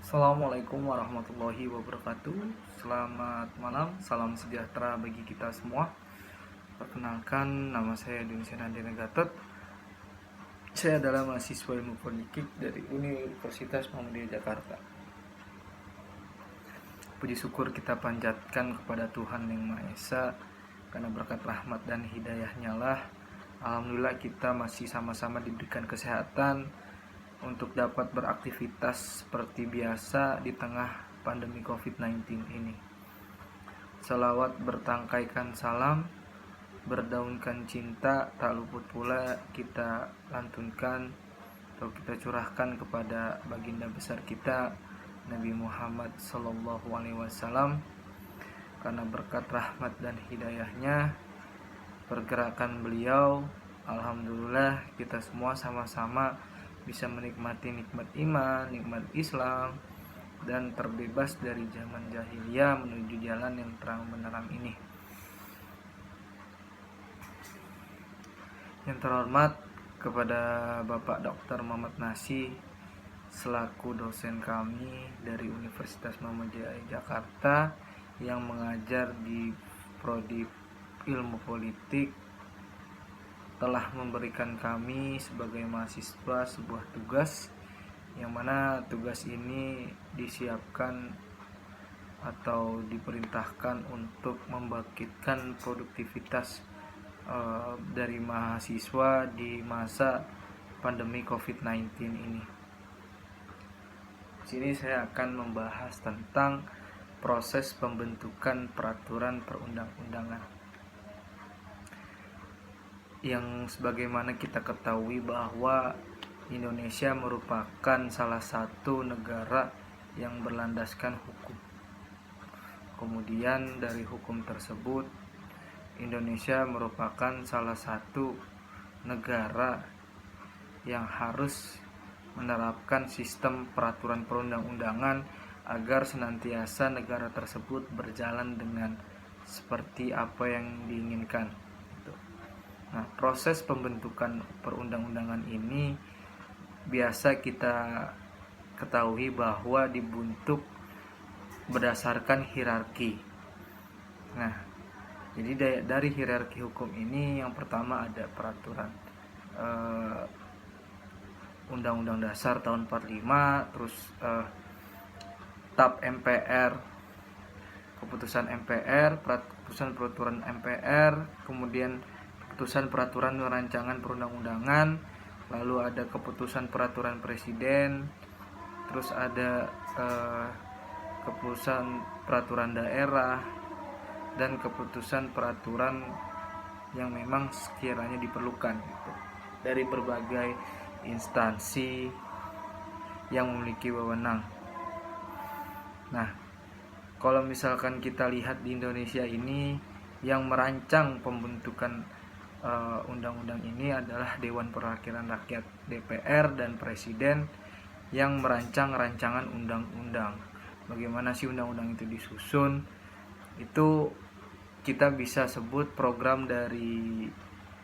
Assalamualaikum warahmatullahi wabarakatuh. Selamat malam, salam sejahtera bagi kita semua. Perkenalkan, nama saya Dunsian Andina Gatot. Saya adalah mahasiswa ilmu politik dari Universitas Muhammadiyah Jakarta. Puji syukur kita panjatkan kepada Tuhan Yang Maha Esa, karena berkat rahmat dan hidayahnya lah alhamdulillah kita masih sama-sama diberikan kesehatan untuk dapat beraktivitas seperti biasa di tengah pandemi COVID-19 ini. Salawat bertangkaikan salam, berdaunkan cinta, tak luput pula kita lantunkan atau kita curahkan kepada baginda besar kita Nabi Muhammad SAW, karena berkat rahmat dan hidayahnya, pergerakan beliau, alhamdulillah kita semua sama-sama bisa menikmati nikmat iman, nikmat Islam, dan terbebas dari zaman jahiliyah menuju jalan yang terang benderang ini. Yang terhormat kepada Bapak Dr. Muhammad Nasi selaku dosen kami dari Universitas Muhammadiyah Jakarta yang mengajar di Prodi Ilmu Politik, telah memberikan kami sebagai mahasiswa sebuah tugas, yang mana tugas ini disiapkan atau diperintahkan untuk membangkitkan produktivitas dari mahasiswa di masa pandemi COVID-19 ini. Di sini saya akan membahas tentang proses pembentukan peraturan perundang-undangan. Yang sebagaimana kita ketahui bahwa Indonesia merupakan salah satu negara yang berlandaskan hukum. Kemudian dari hukum tersebut, Indonesia merupakan salah satu negara yang harus menerapkan sistem peraturan perundang-undangan agar senantiasa negara tersebut berjalan dengan seperti apa yang diinginkan. Nah, proses pembentukan perundang-undangan ini biasa kita ketahui bahwa dibentuk berdasarkan hierarki. Nah, jadi dari hierarki hukum ini yang pertama ada peraturan Undang-Undang Dasar tahun 45, terus TAP MPR, keputusan MPR, keputusan peraturan MPR, kemudian keputusan peraturan rancangan perundang-undangan, lalu ada keputusan peraturan presiden, terus ada keputusan peraturan daerah, dan keputusan peraturan yang memang sekiranya diperlukan gitu, dari berbagai instansi yang memiliki wewenang. Nah, kalau misalkan kita lihat di Indonesia ini, yang merancang pembentukan undang-undang ini adalah Dewan Perwakilan Rakyat DPR dan Presiden yang merancang rancangan undang-undang. Bagaimana sih undang-undang itu disusun? Itu kita bisa sebut program dari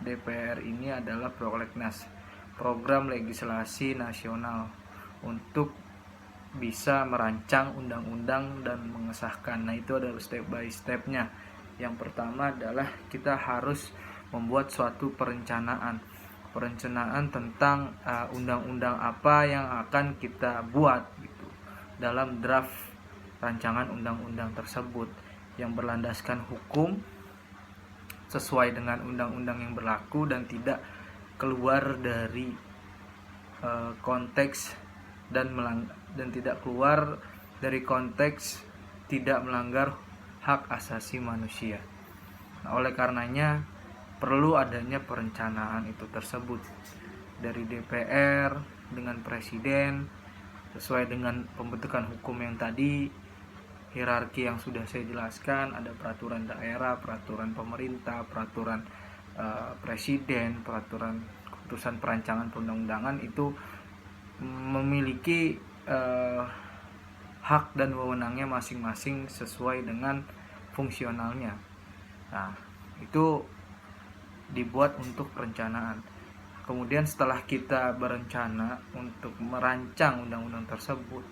DPR ini adalah Prolegnas, program legislasi nasional, untuk bisa merancang undang-undang dan mengesahkan. Nah, itu adalah step by stepnya. Yang pertama adalah kita harus membuat suatu perencanaan tentang undang-undang apa yang akan kita buat gitu, dalam draft rancangan undang-undang tersebut yang berlandaskan hukum sesuai dengan undang-undang yang berlaku dan tidak keluar dari konteks dan tidak keluar dari konteks tidak melanggar hak asasi manusia. Nah, oleh karenanya perlu adanya perencanaan itu tersebut dari DPR dengan presiden sesuai dengan pembentukan hukum yang tadi, hierarki yang sudah saya jelaskan, ada peraturan daerah, peraturan pemerintah, peraturan presiden, peraturan keputusan perancangan perundang-undangan itu memiliki hak dan wewenangnya masing-masing sesuai dengan fungsionalnya. Nah, itu dibuat untuk perencanaan. Kemudian setelah kita berencana untuk merancang undang-undang tersebut,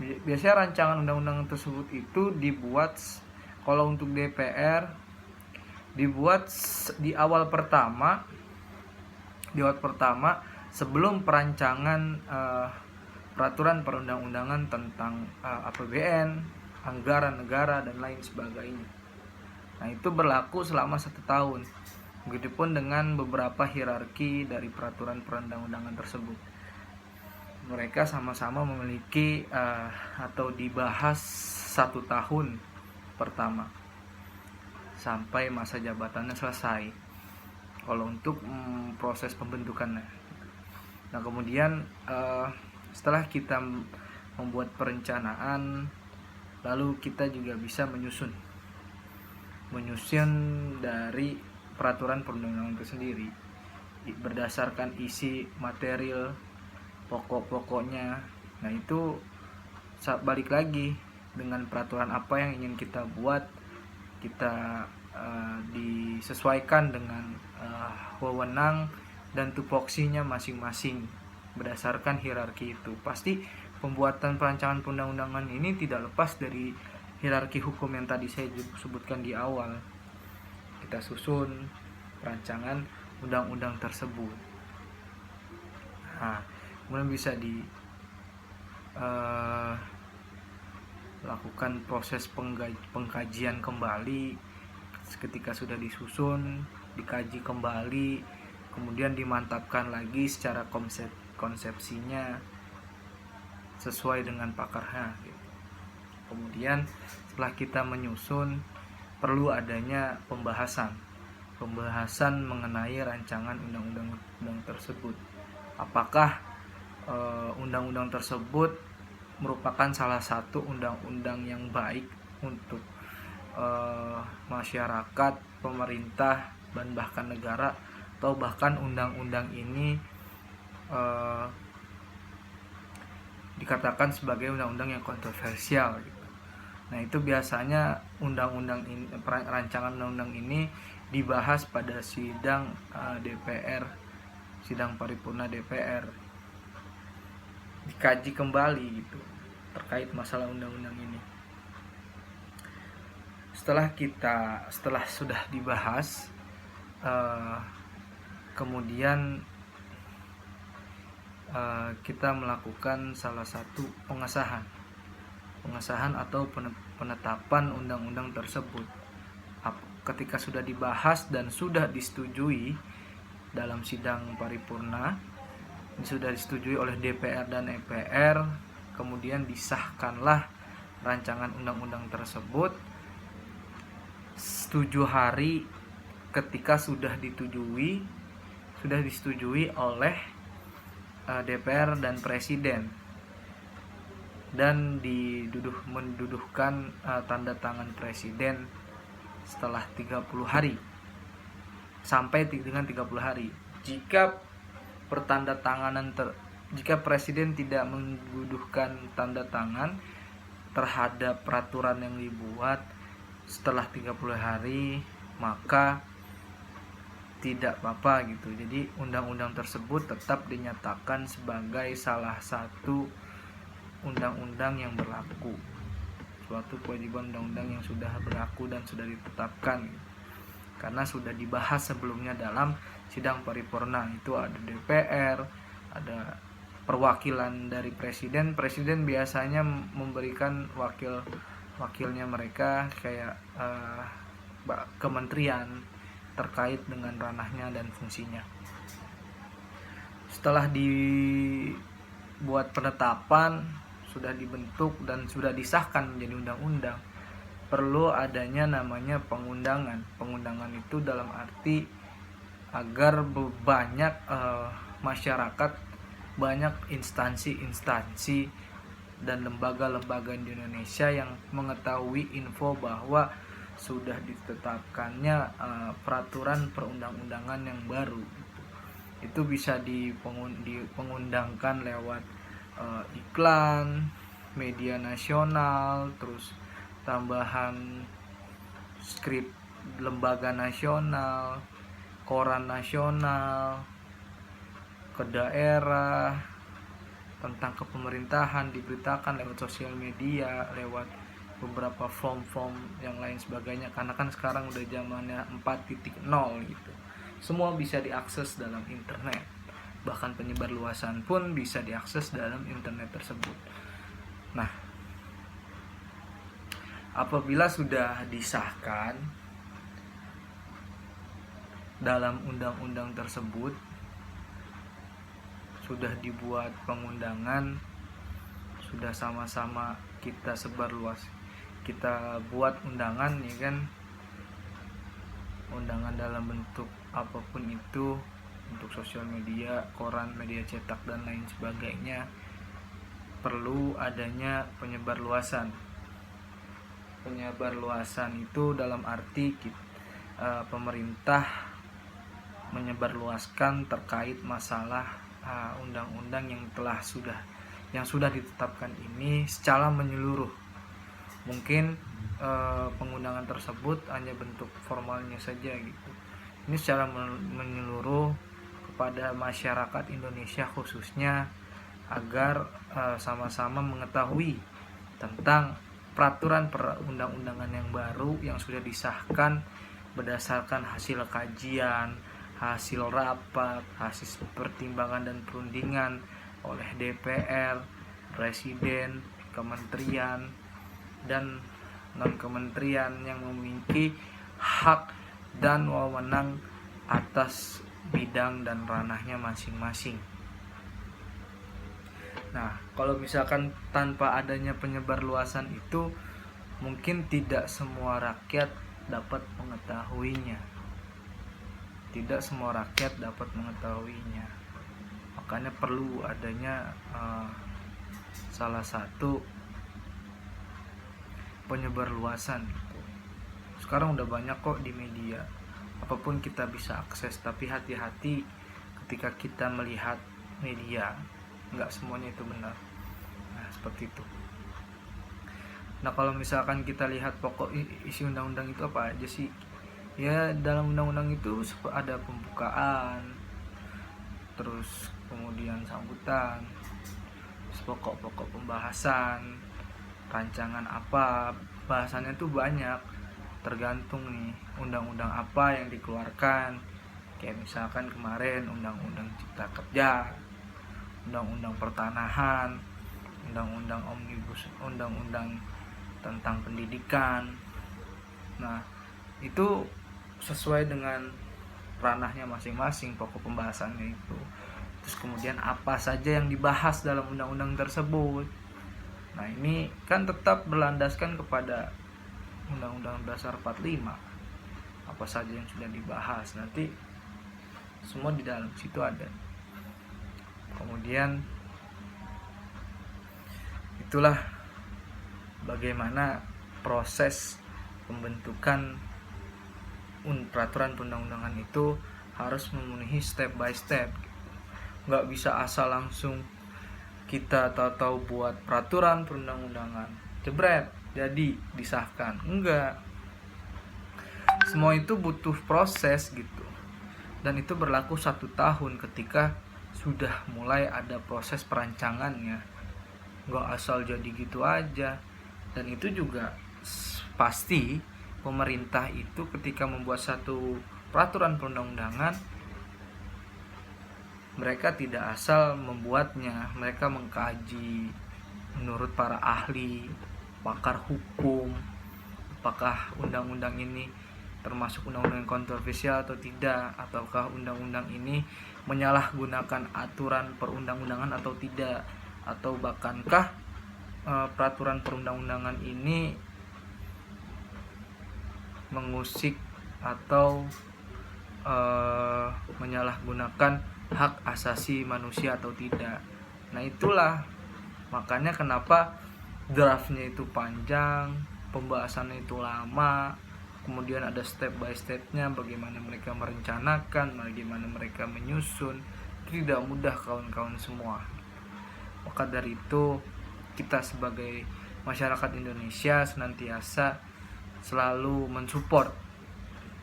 Biasanya rancangan undang-undang tersebut itu dibuat, kalau untuk DPR dibuat di awal pertama sebelum perancangan peraturan perundang-undangan tentang APBN, anggaran negara dan lain sebagainya. Nah, itu berlaku selama 1 tahun. Begitupun dengan beberapa hierarki dari peraturan perundang-undangan tersebut. Mereka sama-sama memiliki atau dibahas 1 tahun pertama sampai masa jabatannya selesai. Kalau untuk proses pembentukannya. Nah, kemudian setelah kita membuat perencanaan, lalu kita juga bisa menyusun dari peraturan perundang-undangan itu sendiri berdasarkan isi material pokok-pokoknya. Nah, itu balik lagi dengan peraturan apa yang ingin kita buat, kita disesuaikan dengan wewenang dan tupoksinya masing-masing berdasarkan hierarki itu. Pasti pembuatan perancangan perundang-undangan ini tidak lepas dari hierarki hukum yang tadi saya sebutkan di awal. Kita susun perancangan undang-undang tersebut. Nah, kemudian bisa lakukan proses pengkajian kembali. Ketika sudah disusun, dikaji kembali, kemudian dimantapkan lagi secara konsepsinya sesuai dengan pakarnya. Kemudian setelah kita menyusun, perlu adanya pembahasan mengenai rancangan undang-undang tersebut. Apakah undang-undang tersebut merupakan salah satu undang-undang yang baik untuk masyarakat, pemerintah, dan bahkan negara, atau bahkan undang-undang ini dikatakan sebagai undang-undang yang kontroversial gitu. Nah, itu biasanya rancangan undang-undang ini dibahas pada sidang DPR, sidang paripurna DPR, dikaji kembali gitu terkait masalah undang-undang ini. Setelah sudah dibahas, kemudian kita melakukan salah satu pengesahan atau penetapan undang-undang tersebut. Ketika sudah dibahas dan sudah disetujui dalam sidang paripurna, sudah disetujui oleh DPR dan MPR, kemudian disahkanlah rancangan undang-undang tersebut 7 hari ketika sudah disetujui oleh DPR dan Presiden, dan menduduhkan tanda tangan Presiden setelah 30 hari sampai dengan 30 hari. Jika jika Presiden tidak menduduhkan tanda tangan terhadap peraturan yang dibuat setelah 30 hari, maka tidak apa-apa gitu. Jadi undang-undang tersebut tetap dinyatakan sebagai salah satu undang-undang yang berlaku, suatu kewajiban undang-undang yang sudah berlaku dan sudah ditetapkan karena sudah dibahas sebelumnya dalam sidang paripurna. Itu ada DPR, ada perwakilan dari Presiden biasanya memberikan wakilnya mereka kayak kementerian terkait dengan ranahnya dan fungsinya. Setelah dibuat penetapan, sudah dibentuk dan sudah disahkan menjadi undang-undang, perlu adanya namanya pengundangan. Pengundangan itu dalam arti agar banyak masyarakat, banyak instansi dan lembaga-lembaga di Indonesia yang mengetahui info bahwa sudah ditetapkannya peraturan perundang-undangan yang baru. Itu bisa dipengundangkan lewat iklan, media nasional, terus tambahan skrip lembaga nasional, koran nasional, ke daerah, tentang kepemerintahan diberitakan lewat sosial media, lewat beberapa form-form yang lain sebagainya, karena kan sekarang udah zamannya 4.0 gitu. Semua bisa diakses dalam internet. Bahkan penyebar luasan pun bisa diakses dalam internet tersebut. Nah, apabila sudah disahkan dalam undang-undang tersebut, sudah dibuat pengundangan, sudah sama-sama kita sebar luas, kita buat undangan, ya kan, undangan dalam bentuk apapun itu, untuk sosial media, koran, media cetak, dan lain sebagainya, perlu adanya penyebar luasan. Penyebar luasan itu dalam arti pemerintah menyebarluaskan terkait masalah undang-undang yang sudah ditetapkan ini secara menyeluruh. Mungkin pengundangan tersebut hanya bentuk formalnya saja gitu. Ini secara menyeluruh kepada masyarakat Indonesia khususnya, agar sama-sama mengetahui tentang peraturan perundang-undangan yang baru yang sudah disahkan berdasarkan hasil kajian, hasil rapat, hasil pertimbangan dan perundingan oleh DPR, Presiden, kementerian, dan non-kementerian yang memiliki hak dan wewenang atas bidang dan ranahnya masing-masing. Nah, kalau misalkan tanpa adanya penyebar luasan itu, mungkin tidak semua rakyat dapat mengetahuinya. Tidak semua rakyat dapat mengetahuinya. Makanya perlu adanya salah satu penyebar luasan gitu. Sekarang udah banyak kok di media, apapun kita bisa akses, tapi hati-hati ketika kita melihat media, nggak semuanya itu benar. Nah, seperti itu. Nah, kalau misalkan kita lihat pokok isi undang-undang itu apa aja sih? Ya, dalam undang-undang itu ada pembukaan, terus kemudian sambutan, terus pokok-pokok pembahasan, rancangan apa, bahasannya tuh banyak, tergantung nih undang-undang apa yang dikeluarkan. Kayak misalkan kemarin undang-undang cipta kerja, undang-undang pertanahan, undang-undang omnibus, undang-undang tentang pendidikan. Nah, itu sesuai dengan ranahnya masing-masing pokok pembahasannya itu. Terus kemudian apa saja yang dibahas dalam undang-undang tersebut. Nah, ini kan tetap berlandaskan kepada Undang-Undang Dasar 45. Apa saja yang sudah dibahas, nanti semua di dalam situ ada. Kemudian itulah bagaimana proses pembentukan peraturan perundang-undangan itu harus memenuhi step by step. Nggak bisa asal langsung kita tahu-tahu buat peraturan perundang-undangan, jebret jadi disahkan. Enggak, semua itu butuh proses gitu, dan itu berlaku 1 tahun ketika sudah mulai ada proses perancangannya. Nggak asal jadi gitu aja. Dan itu juga pasti pemerintah itu ketika membuat satu peraturan perundang-undangan, mereka tidak asal membuatnya, mereka mengkaji menurut para ahli, pakar hukum, apakah undang-undang ini termasuk undang-undang kontroversial atau tidak, ataukah undang-undang ini menyalahgunakan aturan perundang-undangan atau tidak, atau bahkankah peraturan perundang-undangan ini mengusik atau menyalahgunakan hak asasi manusia atau tidak. Nah, itulah makanya kenapa draftnya itu panjang, pembahasannya itu lama, kemudian ada step by stepnya, bagaimana mereka merencanakan, bagaimana mereka menyusun. Tidak mudah kawan-kawan semua. Maka dari itu kita sebagai masyarakat Indonesia senantiasa selalu mensupport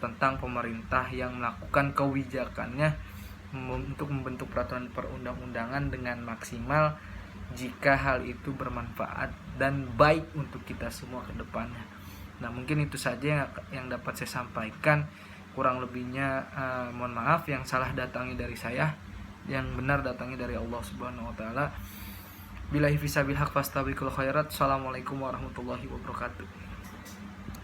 tentang pemerintah yang melakukan kebijakannya untuk membentuk peraturan perundang-undangan dengan maksimal jika hal itu bermanfaat dan baik untuk kita semua ke depannya. Nah, mungkin itu saja yang dapat saya sampaikan. Kurang lebihnya mohon maaf, yang salah datangi dari saya, yang benar datangi dari Allah Subhanahu wa taala. Billahi fisabil haq fastabiqul khairat. Assalamualaikum warahmatullahi wabarakatuh.